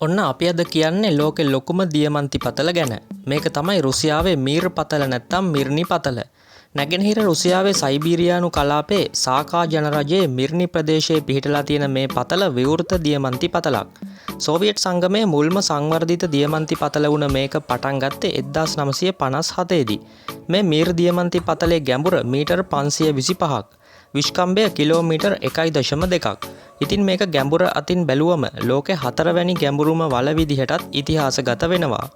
ඔන්න අපි අද කියන්නේ ලෝකෙ ලොකුම දියමන්ති පතල ගැන. මේක තමයි රුසියාවේ මීර් පතල නැත්තම් මිර්නි පතල. නැගෙනහිර රුසියාවේ සයිබීරියානු කලාපේ සාකා ජනරජයේ මිර්නි ප්‍රදේශයේ පිහිටලා තියෙන මේ පතල විවෘත දියමන්ති පතලක්. සෝවියට් සංගමයේ මුල්ම සංවර්ධිත දියමන්ති පතල වුණ මේක පටන් ගත්තේ 1957 දී. මේ මීර් දියමන්ති පතලේ ගැඹුර මීටර් 525ක්. විශ්කම්භය කිලෝමීටර් 1.2ක්. ඉතින් මේක ගැඹුර අතින් බැලුවම ලෝකෙ 4 වැනි ගැඹුරුම වල විදිහටත් ඉතිහාසගත වෙනවා.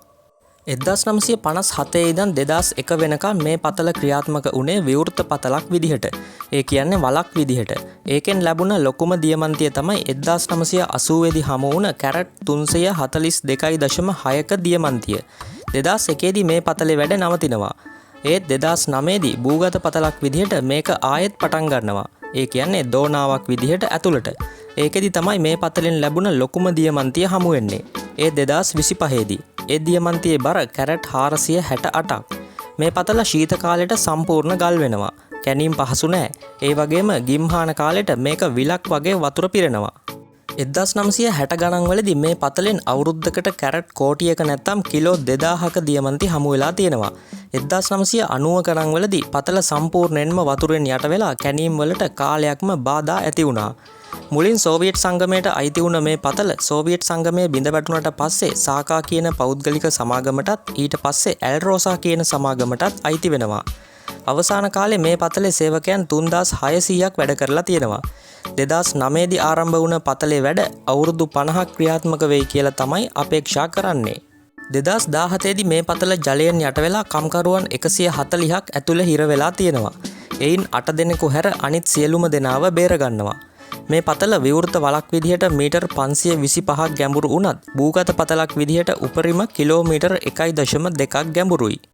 1957 ඉඳන් 2001 වෙනකම් මේ පතල ක්‍රියාත්මක වුණේ විවෘත පතලක් විදිහට. ඒ කියන්නේ වලක් විදිහට. ඒකෙන් ලැබුණ ලොකුම දියමන්තිය තමයි 1980 දී හමු වුණ කැරට් 342.6ක දියමන්තිය. 2001 දී මේ පතලේ වැඩ නවතිනවා. ඒත් 2009 දී භූගත පතලක් විදිහට මේක ආයෙත් පටන් ගන්නවා. ඒ කියන්නේ දෝනාවක් විදිහට ඇතුළට. ඒකෙදි තමයි මේ පතලෙන් ලැබුණ ලොකුම දියමන්තිය හමු වෙන්නේ. ඒ 2025 දී. ඒ දියමන්තියේ බර කැරට් 468ක්. මේ පතල ශීත කාලෙට සම්පූර්ණ ගල් වෙනවා. කැණීම් පහසු නැහැ. ඒ වගේම ගිම්හාන කාලෙට මේක විලක් වගේ වතුර පිරෙනවා. 1960 ගණන් වලදී මේ පතලෙන් අවුරුද්දකට කැරට් කෝටියක නැත්තම් කිලෝ 2000ක දියමන්ති හමු වෙලා තියෙනවා. 1990 ගණන් වලදී පතල සම්පූර්ණයෙන්ම වතුරෙන් යට වෙලා කැණීම් වලට කාලයක්ම බාධා ඇති වුණා. මුලින් සෝවියට් සංගමයට අයිති වුණ මේ පතල සෝවියට් සංගමය බිඳ වැටුණට පස්සේ සාකා කියන පෞද්ගලික සමාගමටත් ඊට පස්සේ ඇල්රෝසා කියන සමාගමටත් අයිති වෙනවා. අවසාන කාලේ මේ පතලේ සේවකයන් 3600ක් වැඩ කරලා තියෙනවා. 2009 දී ආරම්භ වුණ පතලේ වැඩ අවුරුදු 50ක් ක්‍රියාත්මක වෙයි කියලා තමයි අපේක්ෂා කරන්නේ. 2017 දී මේ පතල ජලයෙන් යට වෙලා කම්කරුවන් 140ක් ඇතුළේ හිර වෙලා තියෙනවා. එයින් 8 දෙනෙකු හැර අනිත් සියලුම දෙනාව බේර ගන්නවා. මේ පතල විවෘත වලක් විදිහට මීටර් 525ක් ගැඹුරු වුණත් භූගත පතලක් විදිහට උපරිම කිලෝමීටර් 1.2ක් ගැඹුරුයි.